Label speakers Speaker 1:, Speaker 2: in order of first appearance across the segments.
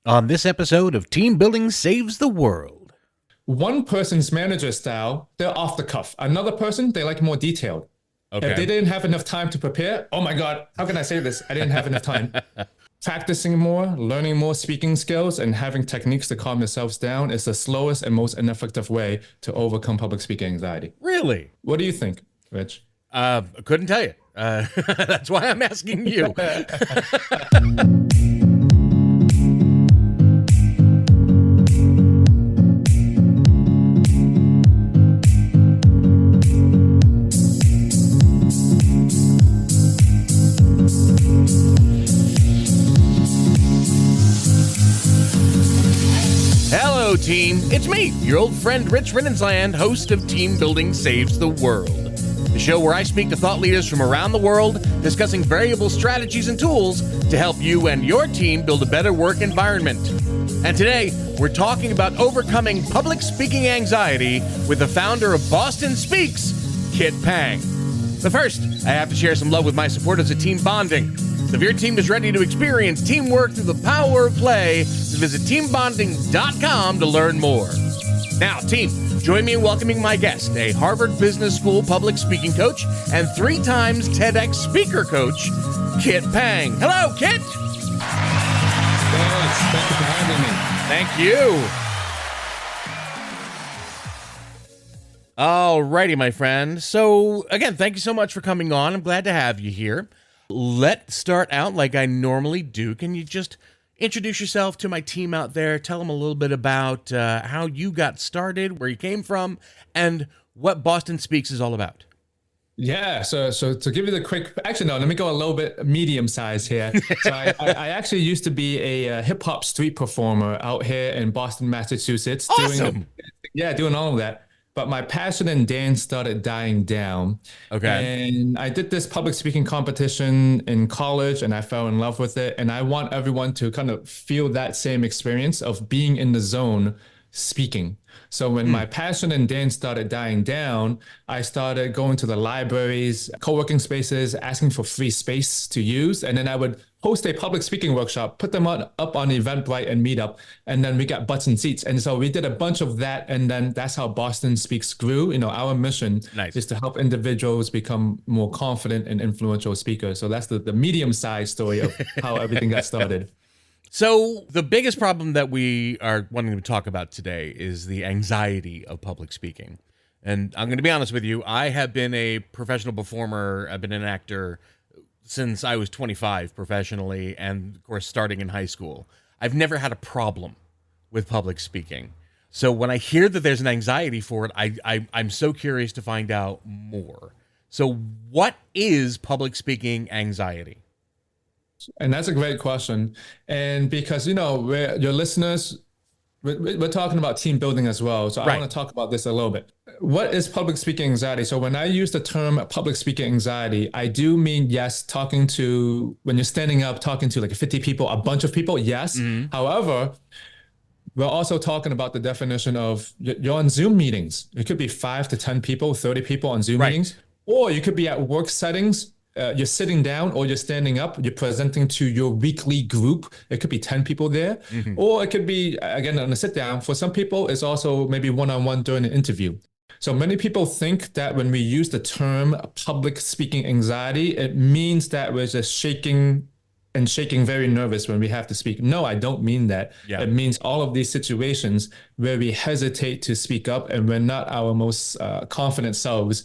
Speaker 1: On this episode of Team Building Saves the World.
Speaker 2: One person's manager style, they're off the cuff. Another person, they like more detailed.
Speaker 1: Okay.
Speaker 2: If they didn't have enough time to prepare, oh my God, how can I say this? I didn't have enough time. Practicing more, learning more speaking skills, and having techniques to calm yourselves down is the slowest and most ineffective way to overcome public speaking anxiety.
Speaker 1: Really?
Speaker 2: What do you think, Rich?
Speaker 1: Couldn't tell you. That's why I'm asking you. Hello, team. It's me, your old friend Rich Rininsland, host of Team Building Saves the World, the show where I speak to thought leaders from around the world, discussing variable strategies and tools to help you and your team build a better work environment. And today, we're talking about overcoming public speaking anxiety with the founder of BostonSpeaks, Kit Pang. But first, I have to share some love with my supporters at Team Bonding. So if your team is ready to experience teamwork through the power of play, visit teambonding.com to learn more. Now, team, join me in welcoming my guest, a Harvard Business School public speaking coach and 3 times TEDx speaker coach, Kit Pang. Hello, Kit.
Speaker 2: Thanks. Thank you for having me.
Speaker 1: Thank you. Alrighty, my friend. So, again, thank you so much for coming on. I'm glad to have you here. Let's start out like I normally do. Can you just introduce yourself to my team out there? Tell them a little bit about how you got started, where you came from, and what BostonSpeaks is all about.
Speaker 2: Yeah, so to give you the quick, actually, no, let me go a little bit medium size here. So I actually used to be a hip hop street performer out here in Boston, Massachusetts.
Speaker 1: Awesome.
Speaker 2: Doing all of that. But my passion in dance started dying down.
Speaker 1: Okay.
Speaker 2: And I did this public speaking competition in college and I fell in love with it. And I want everyone to kind of feel that same experience of being in the zone speaking. So when my passion in dance started dying down, I started going to the libraries, co-working spaces, asking for free space to use. And then I would host a public speaking workshop, put them up on Eventbrite and Meetup, and then we got butts and seats. And so we did a bunch of that. And then that's how BostonSpeaks grew. You know, our mission is to help individuals become more confident and influential speakers. So that's the medium-sized story of how everything got started.
Speaker 1: So the biggest problem that we are wanting to talk about today is the anxiety of public speaking. And I'm going to be honest with you, I have been a professional performer, I've been an actor since I was 25 professionally, and of course starting in high school. I've never had a problem with public speaking. So when I hear that there's an anxiety for it, I'm so curious to find out more. So what is public speaking anxiety?
Speaker 2: And that's a great question. And because, you know, your listeners, we're talking about team building as well. So I want to talk about this a little bit. What is public speaking anxiety? So when I use the term public speaking anxiety, I do mean, yes, when you're standing up, talking to like 50 people, a bunch of people, yes. Mm-hmm. However, we're also talking about the definition of you're on Zoom meetings. It could be 5 to 10 people, 30 people on Zoom meetings, or you could be at work settings. You're sitting down or you're standing up, you're presenting to your weekly group. It could be 10 people there, or it could be, again, on a sit down. For some people, it's also maybe one-on-one during an interview. So many people think that when we use the term public speaking anxiety, it means that we're just shaking very nervous when we have to speak. No, I don't mean that. Yeah. It means all of these situations where we hesitate to speak up and we're not our most confident selves.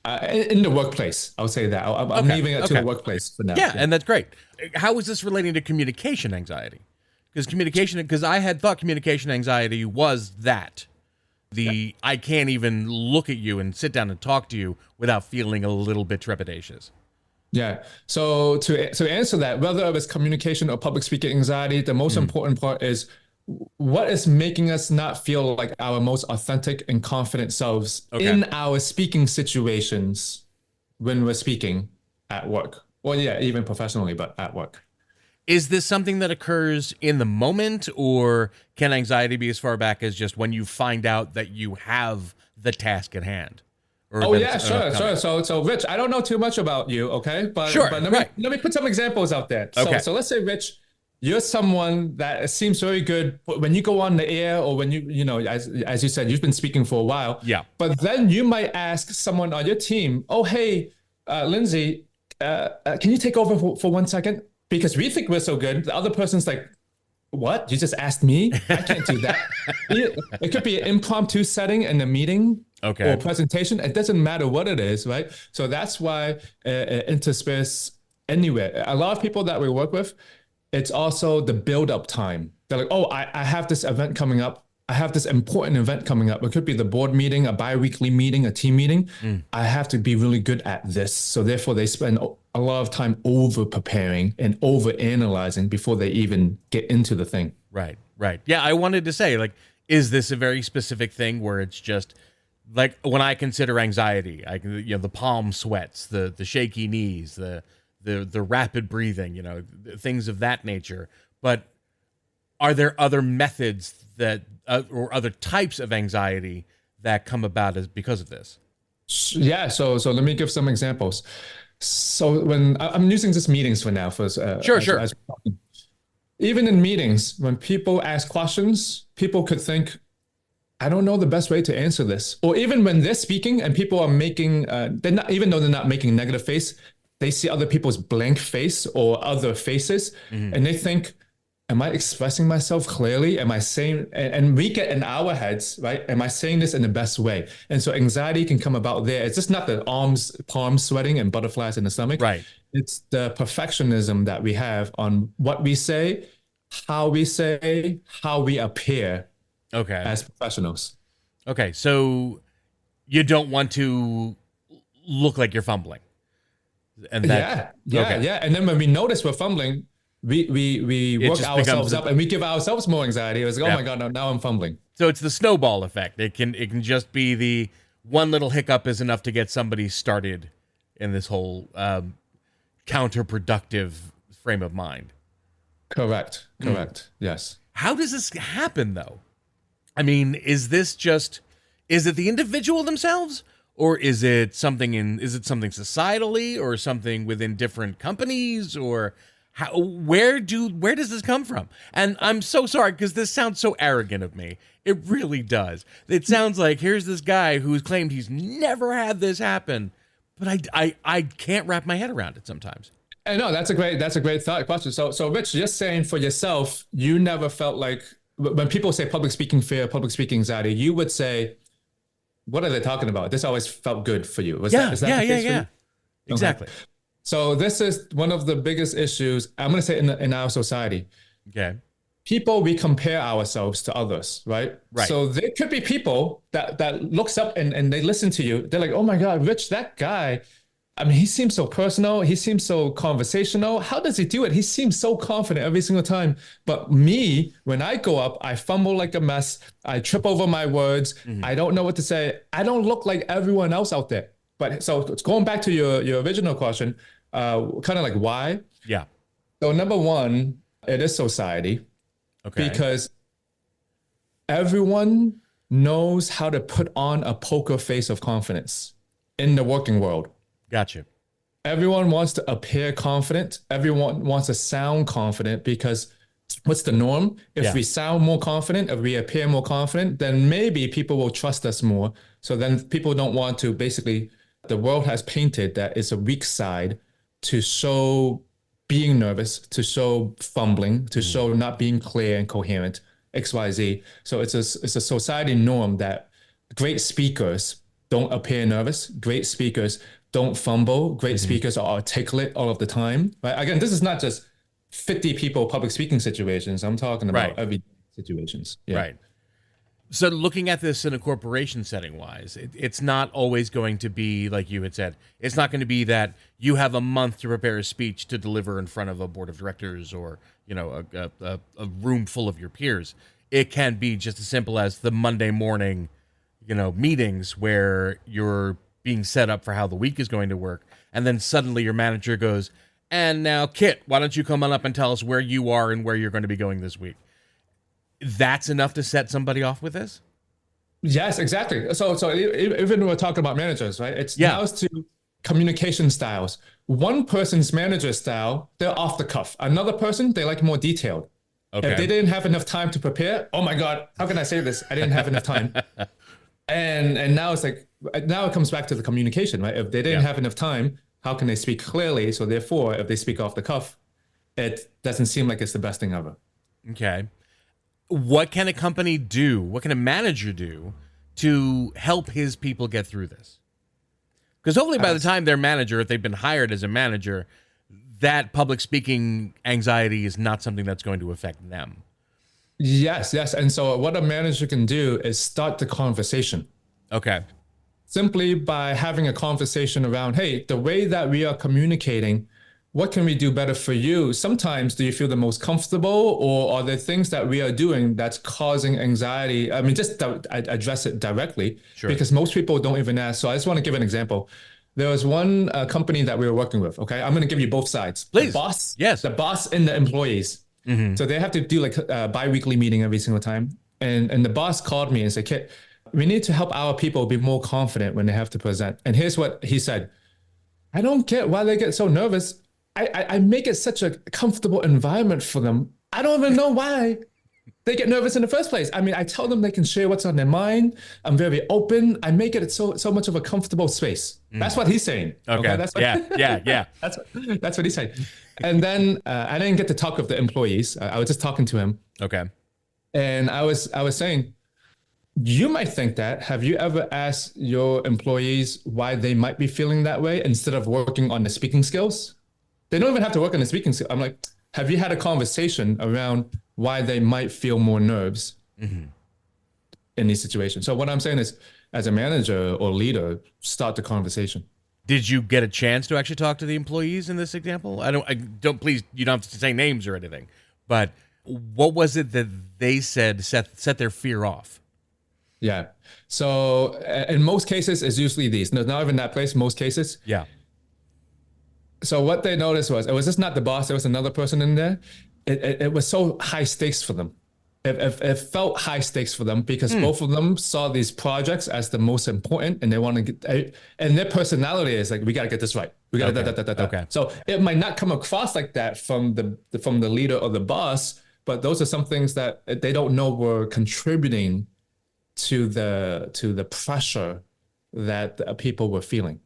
Speaker 2: In the workplace, I'll say that. I'm leaving it to the workplace for now.
Speaker 1: Yeah, and that's great. How is this relating to communication anxiety? Because I had thought communication anxiety was that. I can't even look at you and sit down and talk to you without feeling a little bit trepidatious.
Speaker 2: Yeah. So to answer that, whether it was communication or public speaking anxiety, the most important part is what is making us not feel like our most authentic and confident selves in our speaking situations when we're speaking at work. Well, yeah, even professionally, but at work.
Speaker 1: Is this something that occurs in the moment, or can anxiety be as far back as just when you find out that you have the task at hand?
Speaker 2: Oh yeah, sure. So Rich, I don't know too much about you, okay? But let me put some examples out there. So let's say, Rich, you're someone that seems very good when you go on the air, or when as you said, you've been speaking for a while.
Speaker 1: Yeah.
Speaker 2: But then you might ask someone on your team, oh, hey, Lindsay, can you take over for 1 second? Because we think we're so good. The other person's like, what? You just asked me? I can't do that. It could be an impromptu setting in a meeting or presentation. It doesn't matter what it is, right? So that's why interspace anywhere. A lot of people that we work with, it's also the build-up time. They're like, oh, I have this event coming up. I have this important event coming up. It could be the board meeting, a bi-weekly meeting, a team meeting. I have to be really good at this. So therefore, they spend a lot of time over preparing and over analyzing before they even get into the thing.
Speaker 1: Right. Yeah, I wanted to say, like, is this a very specific thing where it's just like when I consider anxiety, I can, the palm sweats, the shaky knees, the rapid breathing, things of that nature. But are there other methods that or other types of anxiety that come about because of this?
Speaker 2: Yeah. So let me give some examples. So when I'm using just meetings for now,
Speaker 1: sure.
Speaker 2: Even in meetings, when people ask questions, people could think, I don't know the best way to answer this. Or even when they're speaking and people are making, even though they're not making negative face, they see other people's blank face or other faces, and they think, am I expressing myself clearly? Am I saying, and we get in our heads, right? Am I saying this in the best way? And so anxiety can come about there. It's just not the palms sweating and butterflies in the stomach.
Speaker 1: Right.
Speaker 2: It's the perfectionism that we have on what we say, how we appear as professionals.
Speaker 1: Okay. So you don't want to look like you're fumbling. And
Speaker 2: yeah. And then when we notice we're fumbling, we work ourselves up and we give ourselves more anxiety. It was like, oh my God, now I'm fumbling.
Speaker 1: So it's the snowball effect. It can just be the one little hiccup is enough to get somebody started in this whole counterproductive frame of mind.
Speaker 2: Correct. Yes.
Speaker 1: How does this happen though? I mean, is it the individual themselves? Or is it something societally, or something within different companies, or where does this come from? And I'm so sorry because this sounds so arrogant of me. It really does. It sounds like here's this guy who's claimed he's never had this happen, but I can't wrap my head around it sometimes.
Speaker 2: I know that's a great thought question. So Rich, just saying for yourself, you never felt like when people say public speaking fear, public speaking anxiety, you would say, what are they talking about? This always felt good for you. Is that the case for you?
Speaker 1: Exactly.
Speaker 2: Okay. So this is one of the biggest issues, I'm going to say, in our society.
Speaker 1: Okay.
Speaker 2: People, we compare ourselves to others, right? So there could be people that looks up and they listen to you. They're like, oh my God, Rich, that guy, I mean, he seems so personal. He seems so conversational. How does he do it? He seems so confident every single time. But me, when I go up, I fumble like a mess. I trip over my words. I don't know what to say. I don't look like everyone else out there. But so it's going back to your original question, kind of like why?
Speaker 1: Yeah.
Speaker 2: So number one, it is society.
Speaker 1: Okay.
Speaker 2: Because everyone knows how to put on a poker face of confidence in the working world.
Speaker 1: Gotcha.
Speaker 2: Everyone wants to appear confident. Everyone wants to sound confident because what's the norm? If we sound more confident, if we appear more confident, then maybe people will trust us more. So then people don't want to basically, the world has painted that it's a weak side to show being nervous, to show fumbling, to show not being clear and coherent, XYZ. So it's a society norm that great speakers don't appear nervous. Great speakers don't fumble. Great speakers are articulate all of the time. Right? Again, this is not just 50 people public speaking situations. I'm talking about every situations. Yeah.
Speaker 1: Right. So looking at this in a corporation setting wise, it's not always going to be like you had said. It's not going to be that you have a month to prepare a speech to deliver in front of a board of directors or, a room full of your peers. It can be just as simple as the Monday morning, meetings where you're being set up for how the week is going to work. And then suddenly your manager goes, and now Kit, why don't you come on up and tell us where you are and where you're going to be going this week? That's enough to set somebody off with this?
Speaker 2: Yes, exactly. So even when we're talking about managers, right? It's now to communication styles. One person's manager style, they're off the cuff. Another person, they like more detailed.
Speaker 1: Okay.
Speaker 2: If they didn't have enough time to prepare, oh my God, how can I say this? I didn't have enough time. And now it's like, now it comes back to the communication, right? If they didn't have enough time, how can they speak clearly? So therefore, if they speak off the cuff, it doesn't seem like it's the best thing ever.
Speaker 1: Okay. What can a company do? What can a manager do to help his people get through this? Because hopefully by the time they're manager, if they've been hired as a manager, that public speaking anxiety is not something that's going to affect them.
Speaker 2: Yes. And so what a manager can do is start the conversation.
Speaker 1: Okay.
Speaker 2: Simply by having a conversation around, hey, the way that we are communicating, what can we do better for you? Sometimes do you feel the most comfortable, or are there things that we are doing that's causing anxiety? I mean, just address it directly, because most people don't even ask. So I just want to give an example. There was one company that we were working with. Okay. I'm going to give you both sides.
Speaker 1: Please.
Speaker 2: The boss,
Speaker 1: yes.
Speaker 2: The boss and the employees. Mm-hmm. So they have to do like a bi-weekly meeting every single time. And the boss called me and said, Kit, we need to help our people be more confident when they have to present. And here's what he said. I don't get why they get so nervous. I make it such a comfortable environment for them. I don't even know why they get nervous in the first place. I mean, I tell them they can share what's on their mind. I'm very open. I make it so much of a comfortable space. That's what he's saying.
Speaker 1: Okay.
Speaker 2: That's what,
Speaker 1: yeah.
Speaker 2: That's what he's saying. And then I didn't get to talk with the employees. I was just talking to him.
Speaker 1: Okay.
Speaker 2: And I was saying, you might think that. Have you ever asked your employees why they might be feeling that way instead of working on the speaking skills? They don't even have to work on the speaking skills. I'm like, have you had a conversation around why they might feel more nerves in these situations? So what I'm saying is, as a manager or leader, start the conversation.
Speaker 1: Did you get a chance to actually talk to the employees in this example? I don't please, you don't have to say names or anything, but what was it that they said set their fear off?
Speaker 2: Yeah. So in most cases, it's usually these. No, not even that place, most cases.
Speaker 1: Yeah.
Speaker 2: So what they noticed was, it was just not the boss, there was another person in there. It was so high stakes for them. It felt high stakes for them because both of them saw these projects as the most important, and they want to get, and their personality is like, we got to get this right. We got to,
Speaker 1: Okay.
Speaker 2: So it might not come across like that from the leader or the boss, but those are some things that they don't know were contributing to the pressure that people were feeling.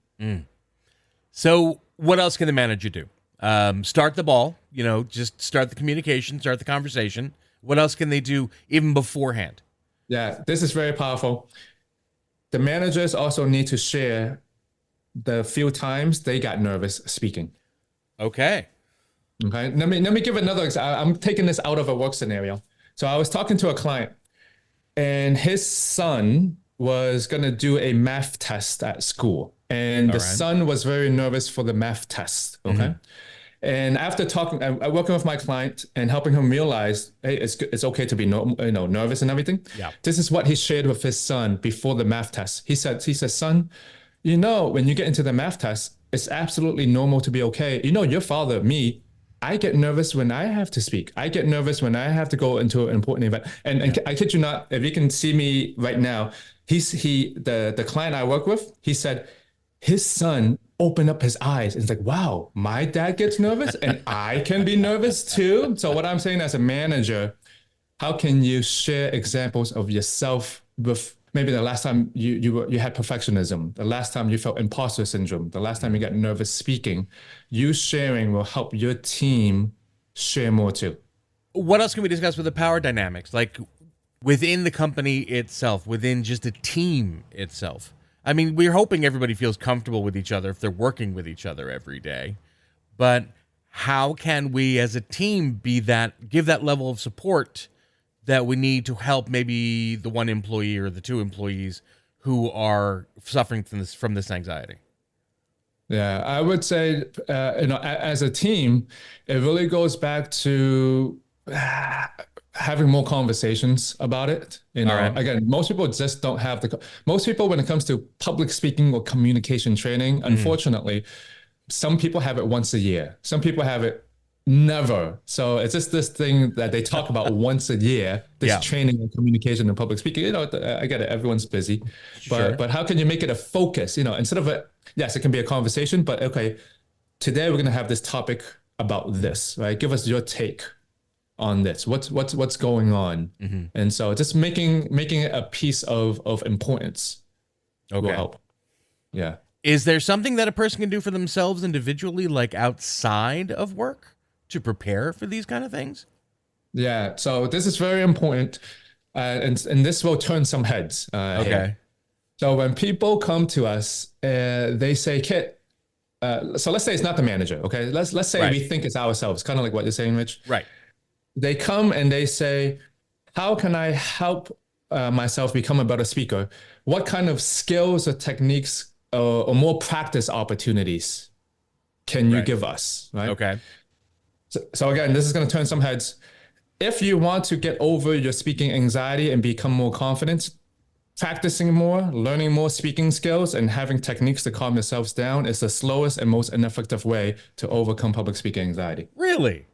Speaker 1: So what else can the manager do? Start the ball, just start the communication, start the conversation. What else can they do even beforehand?
Speaker 2: Yeah, this is very powerful. The managers also need to share the few times they got nervous speaking.
Speaker 1: Okay.
Speaker 2: Let me give another example. I'm taking this out of a work scenario. So I was talking to a client, and his son was going to do a math test at school. And the son was very nervous for the math test. Okay. And after working with my client and helping him realize, hey, it's okay to be nervous and everything.
Speaker 1: Yeah.
Speaker 2: This is what he shared with his son before the math test. He said, son, when you get into the math test, it's absolutely normal to be okay. Your father, me, I get nervous when I have to speak. I get nervous when I have to go into an important event. And I kid you not, if you can see me right now, the client I work with, he said his son opened up his eyes and it's like, wow, my dad gets nervous and I can be nervous too. So what I'm saying as a manager, how can you share examples of yourself with maybe the last time you had perfectionism, the last time you felt imposter syndrome, the last time you got nervous speaking? You sharing will help your team share more too.
Speaker 1: What else can we discuss with the power dynamics? Like within the company itself, within just the team itself? I mean, we're hoping everybody feels comfortable with each other if they're working with each other every day. But how can we as a team give that level of support that we need to help maybe the one employee or the two employees who are suffering from this anxiety?
Speaker 2: Yeah, I would say, as a team, it really goes back to having more conversations about it. Again, most people just don't have most people, when it comes to public speaking or communication training, unfortunately, some people have it once a year. Some people have it Never. So it's just this thing that they talk about once a year, this
Speaker 1: Yeah.
Speaker 2: training and communication and public speaking. I get it. Everyone's busy,
Speaker 1: Sure.
Speaker 2: but how can you make it a focus? Instead of yes, it can be a conversation, but okay, today we're going to have this topic about this, right? Give us your take on this. What's going on? And so just making it a piece of importance will help. Yeah.
Speaker 1: Is there something that a person can do for themselves individually, like outside of work, to prepare for these kind of things?
Speaker 2: Yeah. So this is very important, and this will turn some heads. Here. So when people come to us, they say, "Kit." So let's say it's not the manager. Okay. Let's say we think it's ourselves. Kind of like what you're saying, Rich.
Speaker 1: Right.
Speaker 2: They come and they say, "How can I help myself become a better speaker? What kind of skills or techniques or more practice opportunities can you give us?" Right.
Speaker 1: Okay.
Speaker 2: So again, this is going to turn some heads. If you want to get over your speaking anxiety and become more confident, practicing more, learning more speaking skills, and having techniques to calm yourselves down is the slowest and most ineffective way to overcome public speaking anxiety.
Speaker 1: Really?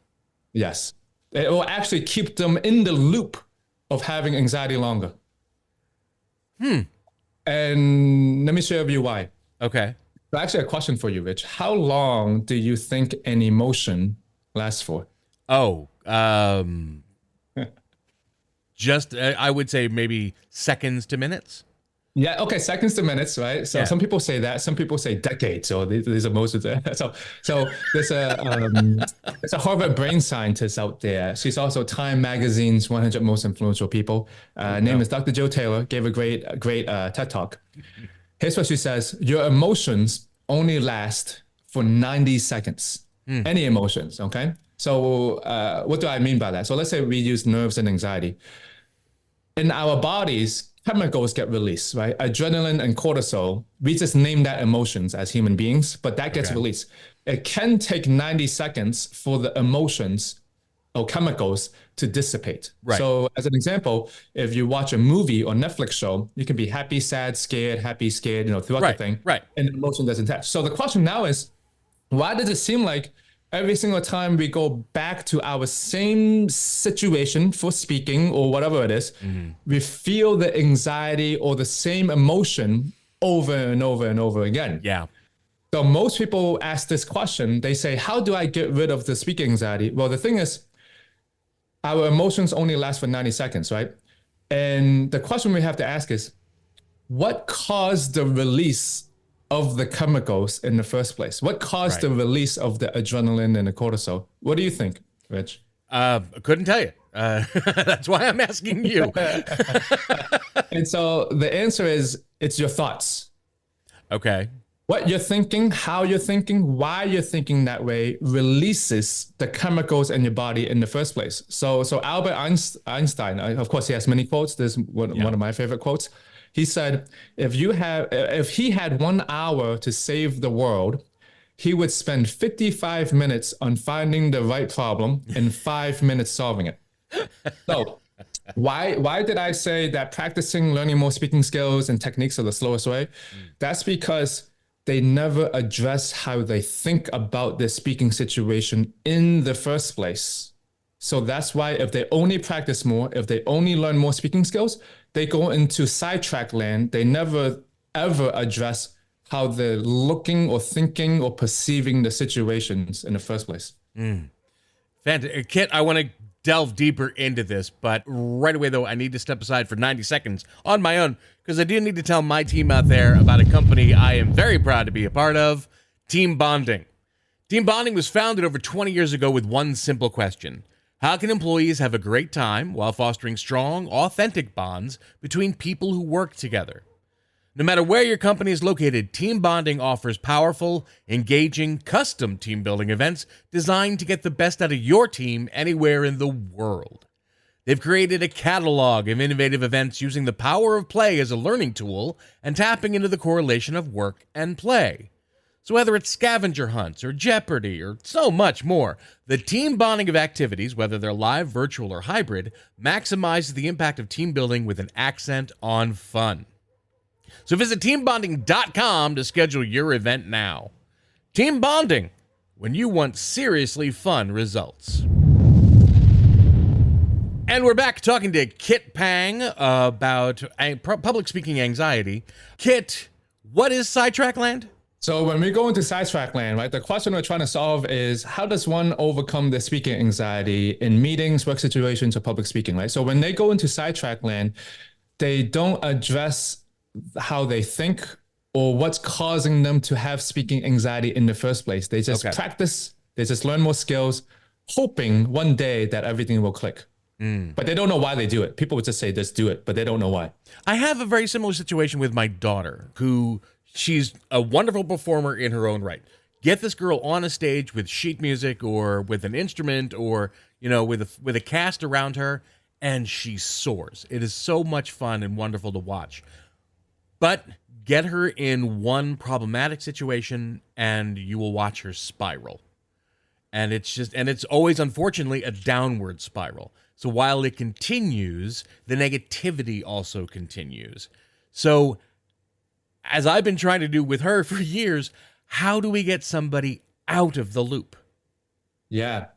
Speaker 2: Yes. It will actually keep them in the loop of having anxiety longer. And let me share with you why.
Speaker 1: Okay.
Speaker 2: So actually, a question for you, Rich. How long do you think an emotion lasts for?
Speaker 1: Oh, just I would say maybe seconds to minutes.
Speaker 2: Yeah. Okay. Seconds to minutes, right? So some people say that. Some people say decades. So these are most of the. So there's a Harvard brain scientist out there. She's also Time Magazine's 100 most influential people. Name is Dr. Joe Taylor. Gave a great TED talk. Here's what she says: your emotions only last for 90 seconds. Any emotions. Okay. So what do I mean by that? So let's say we use nerves and anxiety. In our bodies, chemicals get released, right? Adrenaline and cortisol, we just name that emotions as human beings, but that gets released. It can take 90 seconds for the emotions or chemicals to dissipate.
Speaker 1: Right.
Speaker 2: So as an example, if you watch a movie or Netflix show, you can be happy, sad, scared, happy, scared, throughout the thing.
Speaker 1: Right.
Speaker 2: And the emotion doesn't attach. So the question now is, why does it seem like every single time we go back to our same situation for speaking or whatever it is, we feel the anxiety or the same emotion over and over and over again?
Speaker 1: Yeah.
Speaker 2: So most people ask this question. They say, how do I get rid of the speaking anxiety? Well, the thing is, our emotions only last for 90 seconds, right? And the question we have to ask is, what caused the release of the chemicals in the first place? What caused the release of the adrenaline and the cortisol? What do you think, Rich?
Speaker 1: Couldn't tell you. That's why I'm asking you.
Speaker 2: And so the answer is, it's your thoughts.
Speaker 1: Okay.
Speaker 2: What you're thinking, how you're thinking, why you're thinking that way releases the chemicals in your body in the first place. So Albert Einstein, of course, he has many quotes. There's one of my favorite quotes. He said, if he had 1 hour to save the world, he would spend 55 minutes on finding the right problem and 5 minutes solving it. So why did I say that practicing, learning more speaking skills and techniques are the slowest way? That's because they never address how they think about their speaking situation in the first place. So that's why if they only practice more, if they only learn more speaking skills, they go into sidetrack land. They never, ever address how they're looking or thinking or perceiving the situations in the first place.
Speaker 1: Fantastic. Kit, I want to delve deeper into this, but right away, though, I need to step aside for 90 seconds on my own, because I do need to tell my team out there about a company I am very proud to be a part of, Team Bonding. Team Bonding was founded over 20 years ago with one simple question: how can employees have a great time while fostering strong, authentic bonds between people who work together? No matter where your company is located, Team Bonding offers powerful, engaging, custom team building events designed to get the best out of your team anywhere in the world. They've created a catalog of innovative events using the power of play as a learning tool and tapping into the correlation of work and play. So whether it's scavenger hunts or Jeopardy or so much more, the team bonding of activities, whether they're live, virtual, or hybrid, maximizes the impact of team building with an accent on fun. So visit teambonding.com to schedule your event now. Team Bonding. when you want seriously fun results. And we're back talking to Kit Pang about public speaking anxiety. Kit, what is sidetrack land?
Speaker 2: So when we go into sidetrack land, right, the question we're trying to solve is how does one overcome the speaking anxiety in meetings, work situations, or public speaking, right? So when they go into sidetrack land, they don't address how they think or what's causing them to have speaking anxiety in the first place. They just practice, they just learn more skills, hoping one day that everything will click. But they don't know why they do it. People would just say, just do it, but they don't know why.
Speaker 1: I have a very similar situation with my daughter, who she's a wonderful performer in her own right. Get this girl on a stage with sheet music or with an instrument or, you know, with a cast around her, and she soars. It is so much fun and wonderful to watch. But get her in one problematic situation and you will watch her spiral. And it's always, unfortunately, a downward spiral. So while it continues, the negativity also continues. So as I've been trying to do with her for years, how do we get somebody out of the loop?
Speaker 2: Yeah.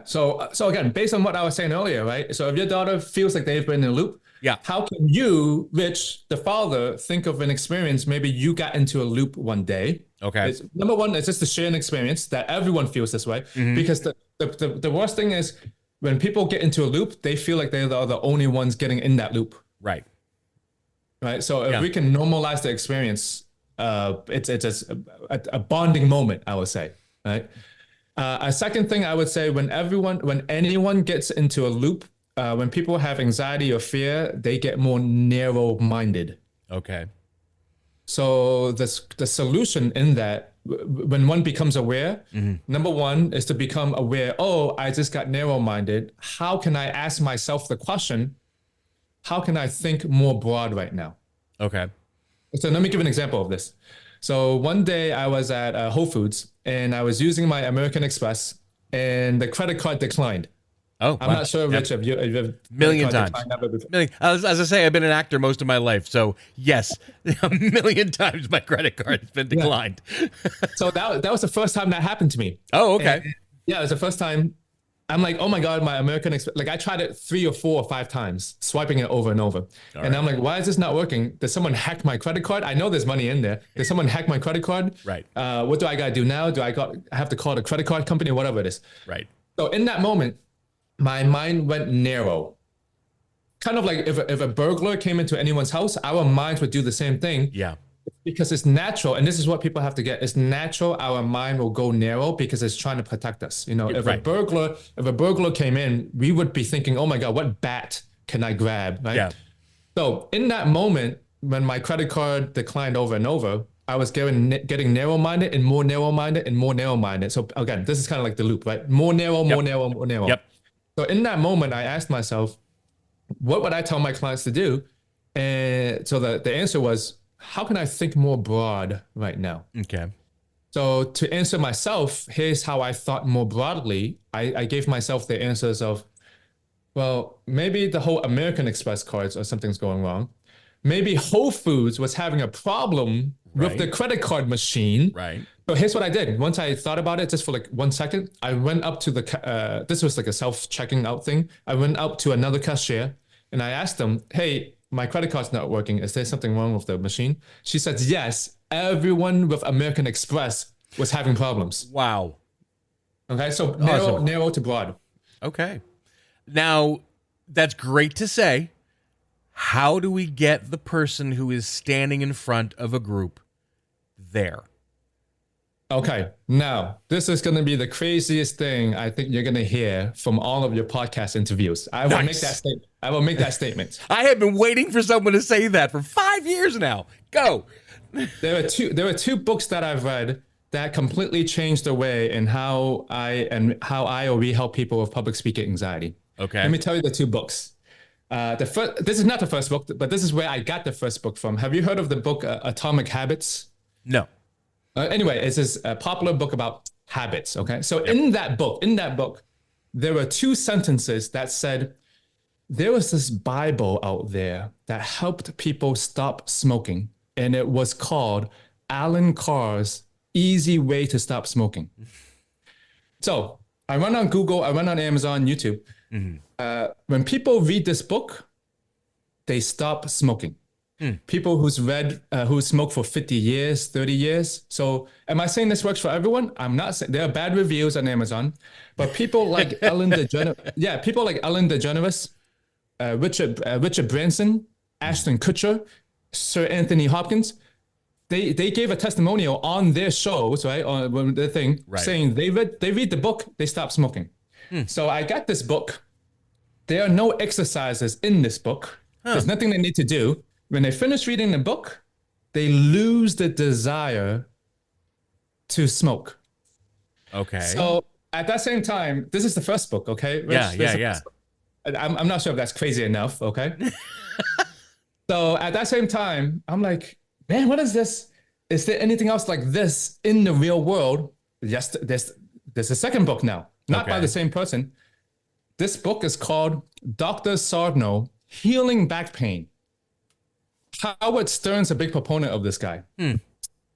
Speaker 2: So again, based on what I was saying earlier, right? So if your daughter feels like they've been in a loop, how can you, Rich, the father, think of an experience maybe you got into a loop one day?
Speaker 1: Okay.
Speaker 2: Number one, it's just to share an experience that everyone feels this way. Because the worst thing is when people get into a loop, they feel like they're the only ones getting in that loop.
Speaker 1: Right.
Speaker 2: So if we can normalize the experience, it's a bonding moment, I would say, right? A second thing I would say, when anyone gets into a loop, when people have anxiety or fear, they get more narrow-minded.
Speaker 1: Okay.
Speaker 2: So the solution in that, when one becomes aware, number one is to become aware, I just got narrow-minded. How can I ask myself the question, how can I think more broad right now?
Speaker 1: Okay.
Speaker 2: So let me give an example of this. So one day I was at Whole Foods and I was using my American Express and the credit card declined.
Speaker 1: Oh,
Speaker 2: I'm not sure, Rich, if you've
Speaker 1: million times. As I say, I've been an actor most of my life, so yes, a million times my credit card has been declined.
Speaker 2: So that was the first time that happened to me.
Speaker 1: Oh, okay.
Speaker 2: And, it was the first time. I'm like, oh my God, my American Express. Like I tried it 3 or 4 or 5 times, swiping it over and over. And I'm like, why is this not working? Did someone hack my credit card? I know there's money in there. Did someone hack my credit card?
Speaker 1: Right.
Speaker 2: What do I got to do now? Do I have to call the credit card company, whatever it is?
Speaker 1: Right.
Speaker 2: So in that moment, my mind went narrow. Kind of like if a burglar came into anyone's house, our minds would do the same thing.
Speaker 1: Yeah.
Speaker 2: Because it's natural, and this is what people have to get. It's natural. Our mind will go narrow because it's trying to protect us. You know, if a burglar came in, we would be thinking, "Oh my God, what bat can I grab?" Right?
Speaker 1: Yeah.
Speaker 2: So in that moment, when my credit card declined over and over, I was getting narrow-minded and more narrow-minded and more narrow-minded. So again, this is kind of like the loop, right? More narrow, more narrow, more narrow.
Speaker 1: Yep.
Speaker 2: So in that moment, I asked myself, what would I tell my clients to do? And so the answer was, how can I think more broad right now?
Speaker 1: Okay.
Speaker 2: So to answer myself, here's how I thought more broadly. I gave myself the answers of, well, maybe the whole American Express cards or something's going wrong. Maybe Whole Foods was having a problem with the credit card machine.
Speaker 1: Right.
Speaker 2: So here's what I did. Once I thought about it, just for like 1 second, I went up to this was like a self-checking out thing. I went up to another cashier and I asked them, hey, my credit card's not working. Is there something wrong with the machine? She said, yes, everyone with American Express was having problems.
Speaker 1: Wow.
Speaker 2: Okay, so
Speaker 1: Awesome.
Speaker 2: narrow to broad.
Speaker 1: Okay. Now, that's great to say. How do we get the person who is standing in front of a group there?
Speaker 2: Okay, now this is going to be the craziest thing I think you're going to hear from all of your podcast interviews. I will make that statement. I will make that statement.
Speaker 1: I have been waiting for someone to say that for 5 years now. Go.
Speaker 2: There are two books that I've read that completely changed the way in how I or we help people with public speaking anxiety.
Speaker 1: Okay.
Speaker 2: Let me tell you the 2 books. This is not the first book, but this is where I got the first book from. Have you heard of the book Atomic Habits?
Speaker 1: No.
Speaker 2: Anyway, it's this popular book about habits. Okay, so in that book, there were 2 sentences that said there was this Bible out there that helped people stop smoking, and it was called Alan Carr's Easy Way to Stop Smoking. So I went on Google, I went on Amazon, YouTube. When people read this book, they stop smoking. People who smoke for 50 years, 30 years. So am I saying this works for everyone? I'm not saying. There are bad reviews on Amazon, but people like Ellen DeGeneres, Richard Branson, Ashton Kutcher, Sir Anthony Hopkins, they gave a testimonial on their shows, right, on the thing, saying they read the book, they stop smoking. So I got this book. There are no exercises in this book. There's nothing they need to do. When they finish reading the book, they lose the desire to smoke.
Speaker 1: Okay.
Speaker 2: So at that same time, this is the first book, okay?
Speaker 1: Yeah.
Speaker 2: I'm not sure if that's crazy enough, okay? So at that same time, I'm like, man, what is this? Is there anything else like this in the real world? Yes, there's a second book now, not by the same person. This book is called Dr. Sardno, Healing Back Pain. Howard Stern's a big proponent of this guy. So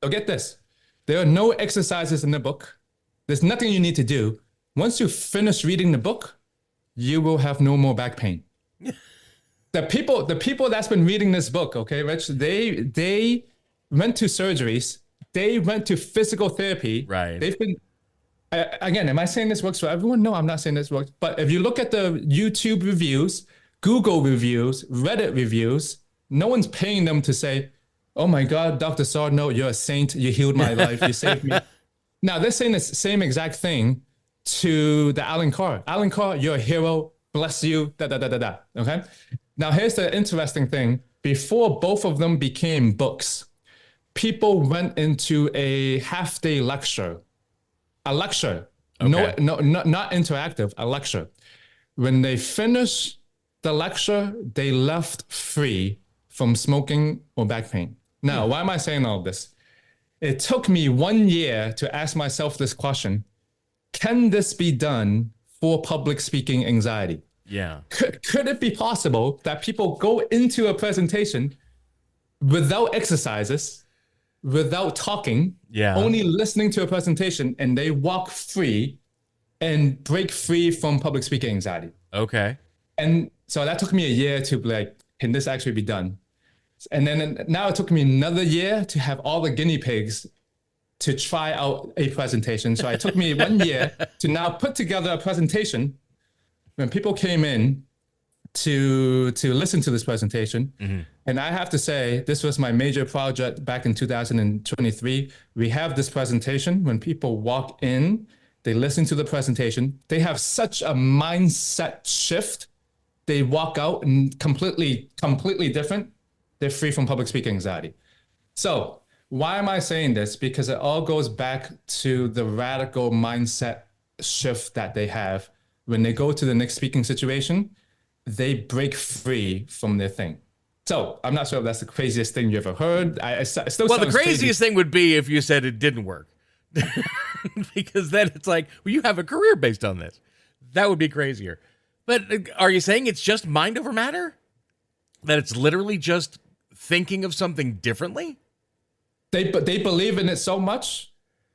Speaker 2: get this. There are no exercises in the book. There's nothing you need to do. Once you finish reading the book, you will have no more back pain. The people that's been reading this book, okay, Rich, they went to surgeries. They went to physical therapy.
Speaker 1: Right.
Speaker 2: They've been, again, am I saying this works for everyone? No, I'm not saying this works. But if you look at the YouTube reviews, Google reviews, Reddit reviews, no one's paying them to say, oh my God, Dr. Sardno, you're a saint. You healed my life. You saved me. Now, they're saying the same exact thing to the Alan Carr. Alan Carr, you're a hero. Bless you. Okay? Now, here's the interesting thing. Before both of them became books, people went into a half-day lecture. A lecture. Okay. No, not interactive. A lecture. When they finished the lecture, they left free from smoking or back pain. Now, why am I saying all of this? It took me 1 year to ask myself this question. Can this be done for public speaking anxiety?
Speaker 1: Yeah.
Speaker 2: Could it be possible that people go into a presentation without exercises, without talking, only listening to a presentation, and they walk free and break free from public speaking anxiety?
Speaker 1: Okay.
Speaker 2: And so that took me a year to be like, can this actually be done? And then now it took me another year to have all the guinea pigs to try out a presentation. So it took me 1 year to now put together a presentation. When people came in to listen to this presentation, and I have to say, this was my major project back in 2023. We have this presentation. When people walk in, they listen to the presentation. They have such a mindset shift. They walk out and completely different. They're free from public speaking anxiety. So why am I saying this? Because it all goes back to the radical mindset shift that they have. When they go to the next speaking situation, they break free from their thing. So I'm not sure if that's the craziest thing you ever heard.
Speaker 1: Well, the craziest thing would be if you said it didn't work. Because then it's like, well, you have a career based on this. That would be crazier. But are you saying it's just mind over matter? That it's literally just thinking of something differently?
Speaker 2: They believe in it so much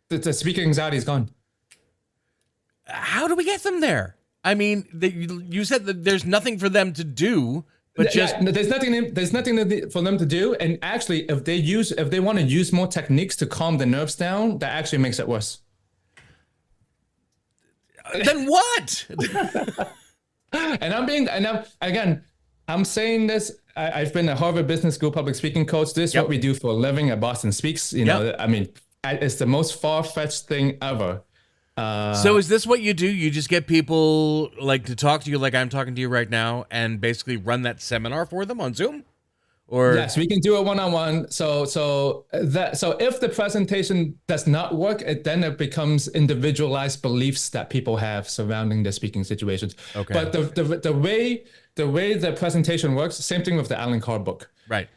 Speaker 2: that the speaking anxiety is gone.
Speaker 1: How do we get them there? I mean, you said that there's nothing for them to do, but
Speaker 2: there's nothing for them to do. And actually, if they want to use more techniques to calm the nerves down, that actually makes it worse.
Speaker 1: Then what?
Speaker 2: I'm saying this. I've been a Harvard Business School public speaking coach. This is what we do for a living at BostonSpeaks. You know, I mean, it's the most far-fetched thing ever.
Speaker 1: So is this what you do? You just get people like to talk to you like I'm talking to you right now and basically run that seminar for them on Zoom? Or
Speaker 2: yes, we can do it one-on-one. So if the presentation does not work, then it becomes individualized beliefs that people have surrounding the speaking situations. Okay. But the way the presentation works, same thing with the Alan Carr book.
Speaker 1: Right.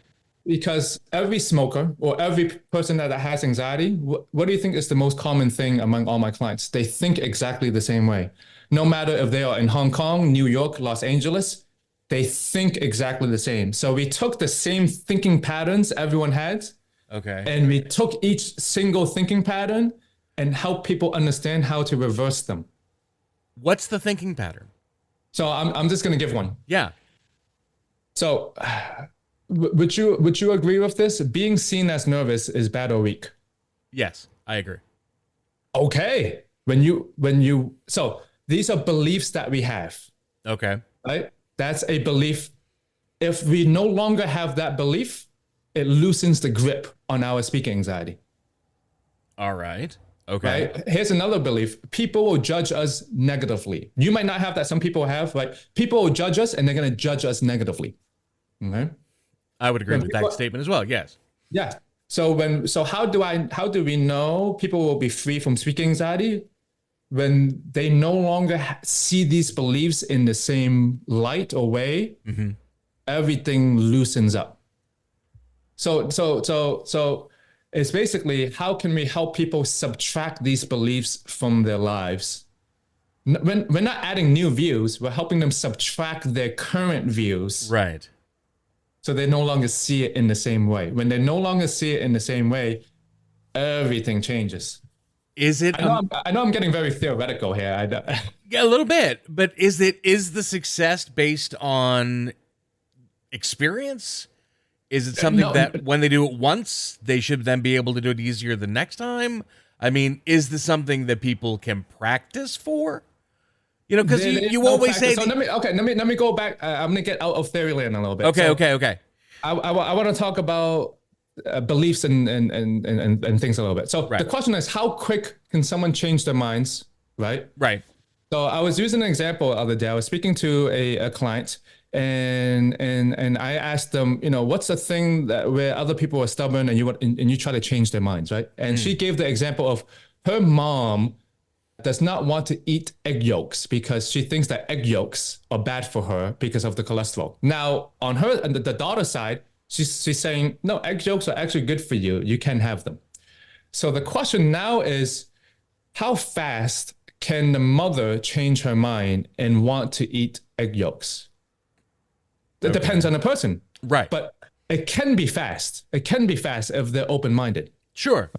Speaker 2: Because every smoker or every person that has anxiety, what do you think is the most common thing among all my clients? They think exactly the same way. No matter if they are in Hong Kong, New York, Los Angeles, they think exactly the same. So we took the same thinking patterns everyone had. Okay. And we took each single thinking pattern and help people understand how to reverse them.
Speaker 1: What's the thinking pattern?
Speaker 2: So I'm just going to give one.
Speaker 1: Yeah.
Speaker 2: So would you agree with this? Being seen as nervous is bad or weak?
Speaker 1: Yes, I agree.
Speaker 2: Okay. So these are beliefs that we have.
Speaker 1: Okay.
Speaker 2: Right? That's a belief. If we no longer have that belief, it loosens the grip on our speaking anxiety.
Speaker 1: All right. Okay.
Speaker 2: Right? Here's another belief. People will judge us negatively. You might not have that. Some people have, right? People will judge us and they're going to judge us negatively. Okay.
Speaker 1: I would agree with that statement as well. Yes.
Speaker 2: Yeah. So how do we know people will be free from speaking anxiety? When they no longer see these beliefs in the same light or way, everything loosens up. So it's basically, how can we help people subtract these beliefs from their lives? When we're not adding new views, we're helping them subtract their current views.
Speaker 1: Right.
Speaker 2: So they no longer see it in the same way. When they no longer see it in the same way, everything changes.
Speaker 1: Is it?
Speaker 2: I know I'm getting very theoretical here.
Speaker 1: Yeah, a little bit. But is the success based on experience? Is it something that when they do it once, they should then be able to do it easier the next time? I mean, is this something that people can practice for? You know, because you always say.
Speaker 2: So let me go back. I'm gonna get out of theory land a little bit.
Speaker 1: Okay.
Speaker 2: I want to talk about beliefs and things a little bit. So the question is, how quick can someone change their minds? Right.
Speaker 1: Right.
Speaker 2: So I was using an example the other day. I was speaking to a client, and I asked them, you know, what's the thing that where other people are stubborn and you try to change their minds, right? And she gave the example of her mom does not want to eat egg yolks because she thinks that egg yolks are bad for her because of the cholesterol. Now, on her and the daughter side, she's saying, no, egg yolks are actually good for you. You can have them. So the question now is, how fast can the mother change her mind and want to eat egg yolks? It depends on the person.
Speaker 1: Right.
Speaker 2: But it can be fast. It can be fast if they're open-minded.
Speaker 1: Sure.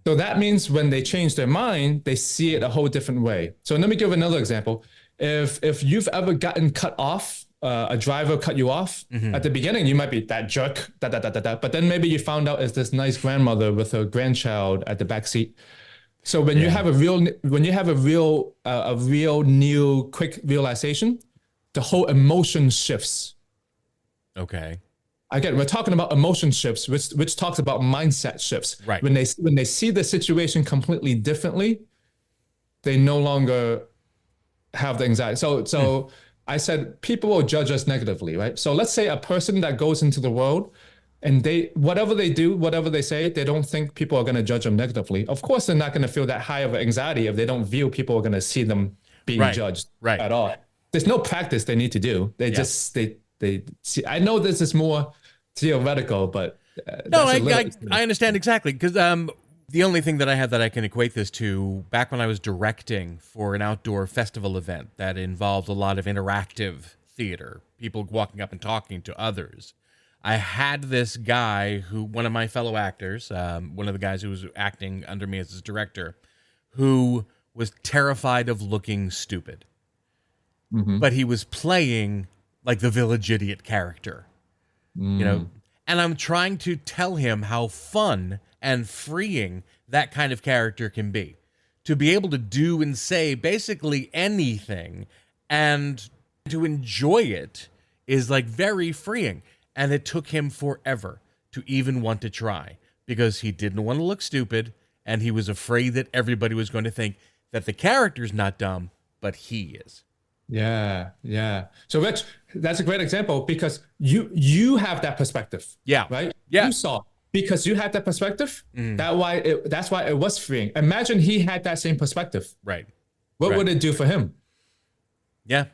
Speaker 2: So that means when they change their mind, they see it a whole different way. So let me give another example. If you've ever gotten cut off, a driver cut you off, at the beginning, you might be that jerk, but then maybe you found out it's this nice grandmother with her grandchild at the back seat. So when you have a real new quick realization, the whole emotion shifts.
Speaker 1: Okay.
Speaker 2: Again, we're talking about emotion shifts, which talks about mindset shifts.
Speaker 1: Right.
Speaker 2: When they see the situation completely differently, they no longer have the anxiety. So I said people will judge us negatively, right? So let's say a person that goes into the world and whatever they do, whatever they say, they don't think people are going to judge them negatively. Of course, they're not going to feel that high of anxiety if they don't view people are going to see them being judged at all. There's no practice they need to do. They see. I know this is more theoretical, but
Speaker 1: I understand exactly, because the only thing that I have that I can equate this to, back when I was directing for an outdoor festival event that involved a lot of interactive theater, people walking up and talking to others, I had this guy one of my fellow actors, one of the guys who was acting under me as his director, who was terrified of looking stupid. But he was playing like the village idiot character, you know, and I'm trying to tell him how fun and freeing that kind of character can be, to be able to do and say basically anything and to enjoy it is like very freeing. And it took him forever to even want to try, because he didn't want to look stupid and he was afraid that everybody was going to think that the character's not dumb, but he is.
Speaker 2: Yeah. So Rich, that's a great example, because you have that perspective.
Speaker 1: Yeah.
Speaker 2: Right?
Speaker 1: Yeah.
Speaker 2: You saw, because you had that perspective. That's why it was freeing. Imagine he had that same perspective.
Speaker 1: Right.
Speaker 2: What would it do for him?
Speaker 1: Yeah.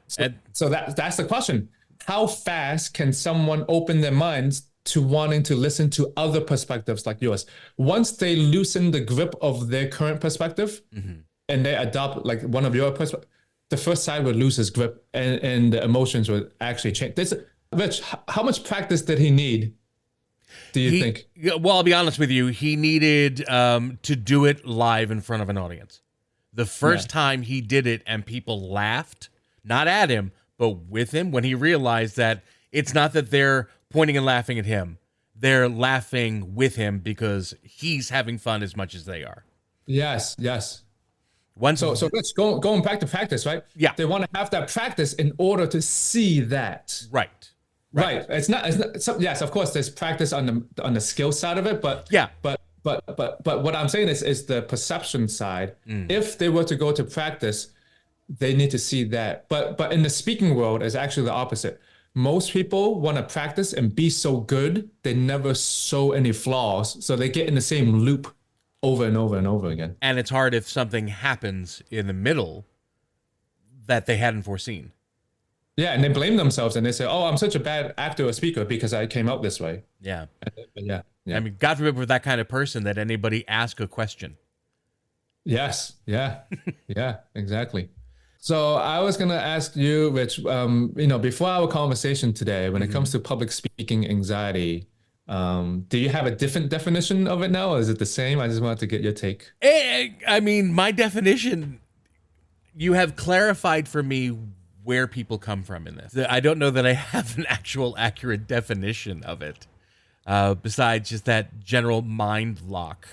Speaker 2: So that's the question. How fast can someone open their minds to wanting to listen to other perspectives like yours? Once they loosen the grip of their current perspective and they adopt like one of your perspectives, the first side would lose his grip and the emotions would actually change. Rich, how much practice did he need do you think?
Speaker 1: Well, I'll be honest with you. He needed to do it live in front of an audience. The first time he did it and people laughed, not at him, but with him, when he realized that it's not that they're pointing and laughing at him. They're laughing with him because he's having fun as much as they are.
Speaker 2: Yes. So let's going back to practice, right?
Speaker 1: Yeah.
Speaker 2: They want to have that practice in order to see that.
Speaker 1: Right.
Speaker 2: It's not yes, of course there's practice on the skill side of it, but
Speaker 1: yeah.
Speaker 2: But what I'm saying is the perception side. If they were to go to practice, they need to see that. But in the speaking world, it's actually the opposite. Most people want to practice and be so good, they never show any flaws. So they get in the same loop over and over and over again.
Speaker 1: And it's hard if something happens in the middle that they hadn't foreseen.
Speaker 2: Yeah, and they blame themselves and they say, "Oh, I'm such a bad actor or speaker because I came out this way."
Speaker 1: Yeah.
Speaker 2: Yeah.
Speaker 1: I mean, God forbid for that kind of person that anybody ask a question.
Speaker 2: Yes. Yeah. Yeah, exactly. So I was going to ask you, Rich, before our conversation today, when it comes to public speaking anxiety, do you have a different definition of it now, or is it the same? I just wanted to get your take.
Speaker 1: I mean, my definition, you have clarified for me where people come from in this. I don't know that I have an actual accurate definition of it, besides just that general mind lock.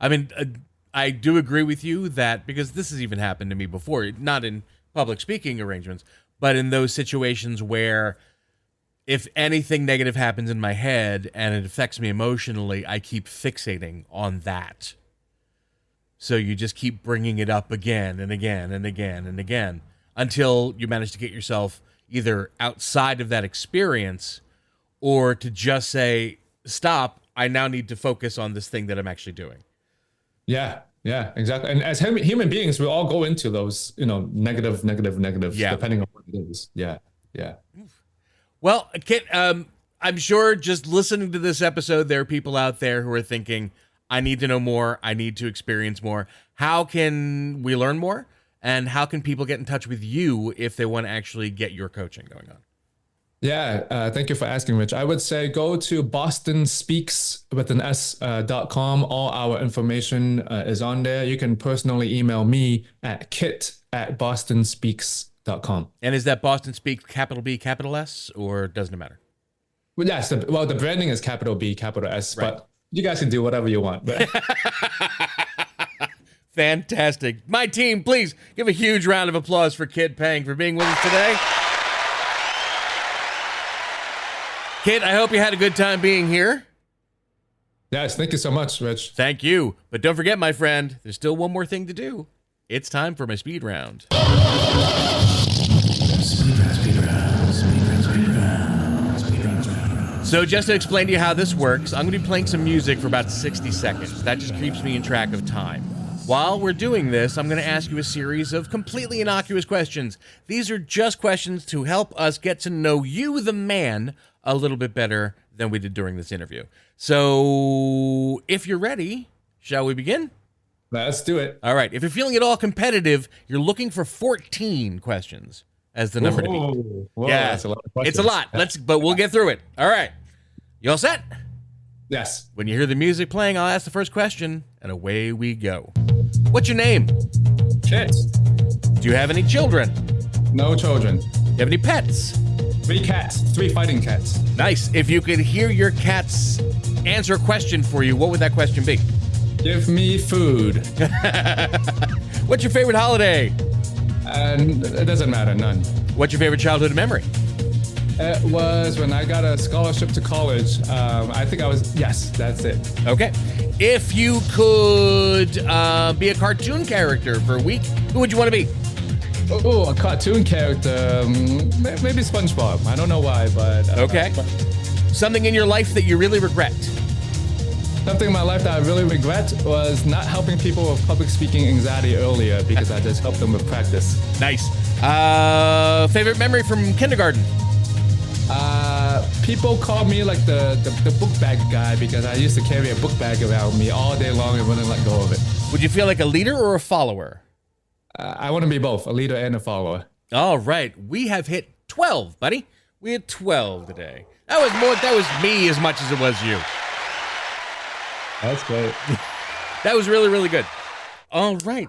Speaker 1: I mean, I do agree with you that, because this has even happened to me before, not in public speaking arrangements, but in those situations where if anything negative happens in my head and it affects me emotionally, I keep fixating on that. So you just keep bringing it up again and again and again and again until you manage to get yourself either outside of that experience or to just say, stop, I now need to focus on this thing that I'm actually doing.
Speaker 2: Yeah, exactly. And as human beings, we all go into those, negative, depending on what it is. Yeah.
Speaker 1: Well, Kit, I'm sure just listening to this episode, there are people out there who are thinking, I need to know more. I need to experience more. How can we learn more? And how can people get in touch with you if they want to actually get your coaching going on?
Speaker 2: Yeah, thank you for asking, Rich. I would say go to BostonSpeaks with an S.com. All our information is on there. You can personally email me at kit@bostonspeaks.com.
Speaker 1: And is that Boston Speaks capital B, capital S, or doesn't it matter?
Speaker 2: Well, yes. The branding is capital B, capital S, right. But you guys can do whatever you want. But
Speaker 1: fantastic. My team, please give a huge round of applause for Kit Pang for being with us today. Kit, I hope you had a good time being here.
Speaker 2: Yes, thank you so much, Rich.
Speaker 1: Thank you. But don't forget, my friend, there's still one more thing to do. It's time for my speed round. So just to explain to you how this works, I'm going to be playing some music for about 60 seconds. That just keeps me in track of time. While we're doing this, I'm going to ask you a series of completely innocuous questions. These are just questions to help us get to know you, the man, a little bit better than we did during this interview. So if you're ready, shall we begin?
Speaker 2: Let's do it.
Speaker 1: All right. If you're feeling at all competitive, you're looking for 14 questions as the number to beat.
Speaker 2: Whoa,
Speaker 1: yeah,
Speaker 2: that's a lot of questions.
Speaker 1: It's a lot. But we'll get through it. All right. You all set?
Speaker 2: Yes.
Speaker 1: When you hear the music playing, I'll ask the first question, and away we go. What's your name?
Speaker 2: Kit.
Speaker 1: Do you have any children?
Speaker 2: No children.
Speaker 1: Do you have any pets?
Speaker 2: 3 cats. 3 fighting cats.
Speaker 1: Nice. If you could hear your cats answer a question for you, what would that question be?
Speaker 2: Give me food.
Speaker 1: What's your favorite holiday?
Speaker 2: And it doesn't matter, none.
Speaker 1: What's your favorite childhood memory?
Speaker 2: It was when I got a scholarship to college. I think yes, that's it.
Speaker 1: Okay. If you could be a cartoon character for a week, who would you want to be?
Speaker 2: Oh, a cartoon character. Maybe SpongeBob. I don't know why, but...
Speaker 1: okay. Something in your life that you really regret?
Speaker 2: Something in my life that I really regret was not helping people with public speaking anxiety earlier because I just helped them with practice.
Speaker 1: Nice. Favorite memory from kindergarten?
Speaker 2: People call me like the book bag guy because I used to carry a book bag around me all day long and wouldn't let go of it.
Speaker 1: Would you feel like a leader or a follower?
Speaker 2: I want to be both, a leader and a follower.
Speaker 1: All right. We have hit 12, buddy. We had 12 today. That was me as much as it was you.
Speaker 2: That's great.
Speaker 1: That was really, really good. All right.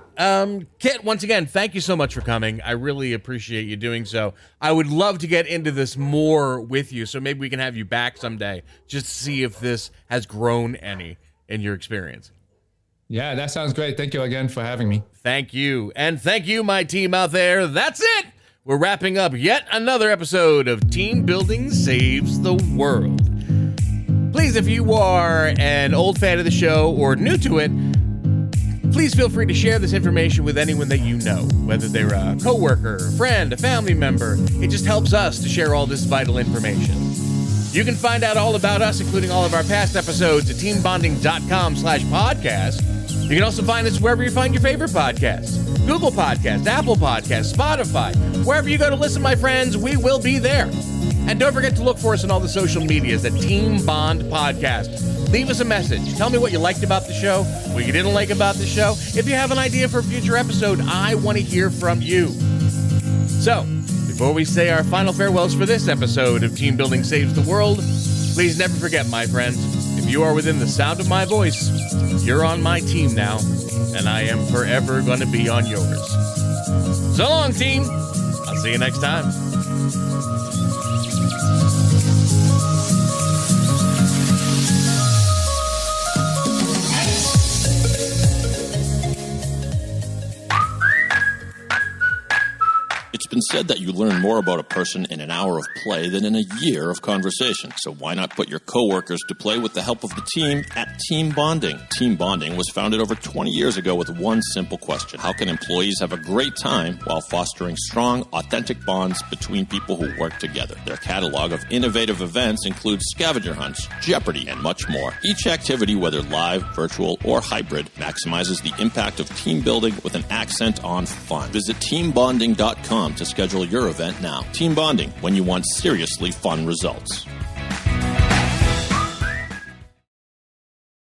Speaker 1: Kit, once again, thank you so much for coming. I really appreciate you doing so. I would love to get into this more with you, so maybe we can have you back someday just to see if this has grown any in your experience.
Speaker 2: Yeah, that sounds great. Thank you again for having me.
Speaker 1: Thank you. And thank you, my team out there. That's it. We're wrapping up yet another episode of Team Building Saves the World. Please, if you are an old fan of the show or new to it, please feel free to share this information with anyone that you know, whether they're a coworker, a friend, a family member. It just helps us to share all this vital information. You can find out all about us, including all of our past episodes, at teambonding.com/podcast. You can also find us wherever you find your favorite podcasts. Google Podcasts, Apple Podcasts, Spotify. Wherever you go to listen, my friends, we will be there. And don't forget to look for us on all the social medias at Team Bond Podcast. Leave us a message. Tell me what you liked about the show, what you didn't like about the show. If you have an idea for a future episode, I want to hear from you. So, before we say our final farewells for this episode of Team Building Saves the World, please never forget, my friends, if you are within the sound of my voice, you're on my team now, and I am forever going to be on yours. So long, team. I'll see you next time.
Speaker 3: It's been said that you learn more about a person in an hour of play than in a year of conversation. So why not put your coworkers to play with the help of the team at Team Bonding? Team Bonding was founded over 20 years ago with one simple question. How can employees have a great time while fostering strong, authentic bonds between people who work together? Their catalog of innovative events includes scavenger hunts, Jeopardy, and much more. Each activity, whether live, virtual, or hybrid, maximizes the impact of team building with an accent on fun. Visit teambonding.com to schedule your event now. Team Bonding, when you want seriously fun results.